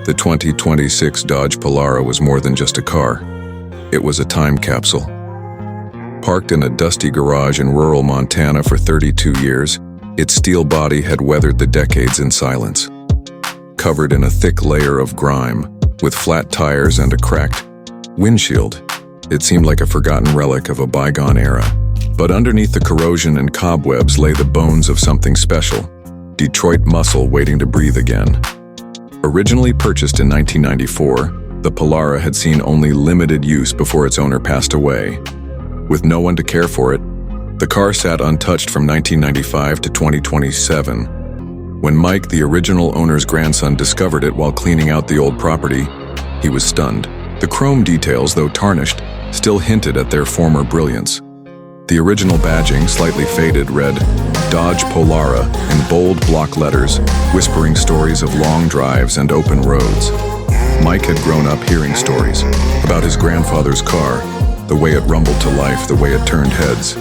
The 2026 Dodge Polara was more than just a car. It was a time capsule. Parked in a dusty garage in rural Montana for 32 years, its steel body had weathered the decades in silence. Covered in a thick layer of grime, with flat tires and a cracked windshield, it seemed like a forgotten relic of a bygone era. But underneath the corrosion and cobwebs lay the bones of something special, Detroit muscle waiting to breathe again. Originally purchased in 1994, the Polara had seen only limited use before its owner passed away. With no one to care for it, the car sat untouched from 1995 to 2027. When Mike, the original owner's grandson, discovered it while cleaning out the old property, he was stunned. The chrome details, though tarnished, still hinted at their former brilliance. The original badging, slightly faded, read Dodge Polara in bold block letters, whispering stories of long drives and open roads. Mike had grown up hearing stories about his grandfather's car, the way it rumbled to life, the way it turned heads.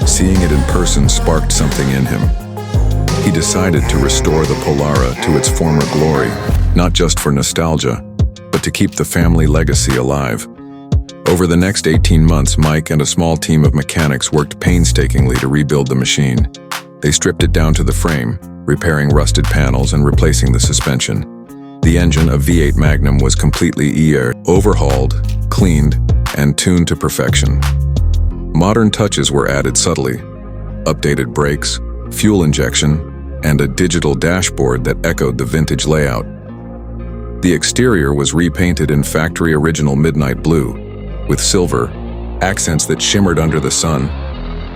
Seeing it in person sparked something in him. He decided to restore the Polara to its former glory, not just for nostalgia, but to keep the family legacy alive. Over the next 18 months, Mike and a small team of mechanics worked painstakingly to rebuild the machine. They stripped it down to the frame, repairing rusted panels and replacing the suspension. The engine, a V8 Magnum, was completely overhauled, cleaned, and tuned to perfection. Modern touches were added subtly: updated brakes, fuel injection, and a digital dashboard that echoed the vintage layout. The exterior was repainted in factory original midnight blue, with silver accents that shimmered under the sun.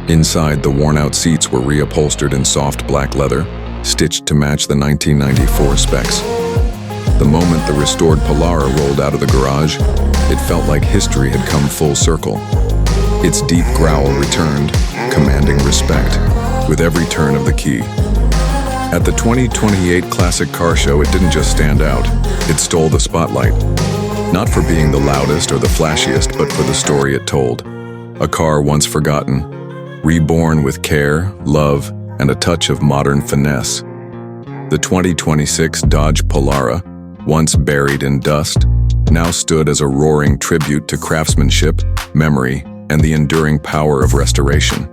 Inside, the worn-out seats were reupholstered in soft black leather, stitched to match the 1994 specs. The moment the restored Polara rolled out of the garage, it felt like history had come full circle. Its deep growl returned, commanding respect, with every turn of the key. At the 2028 Classic Car Show, it didn't just stand out, it stole the spotlight. Not for being the loudest or the flashiest, but for the story it told. A car once forgotten, reborn with care, love, and a touch of modern finesse. The 2026 Dodge Polara, once buried in dust, now stood as a roaring tribute to craftsmanship, memory, and the enduring power of restoration.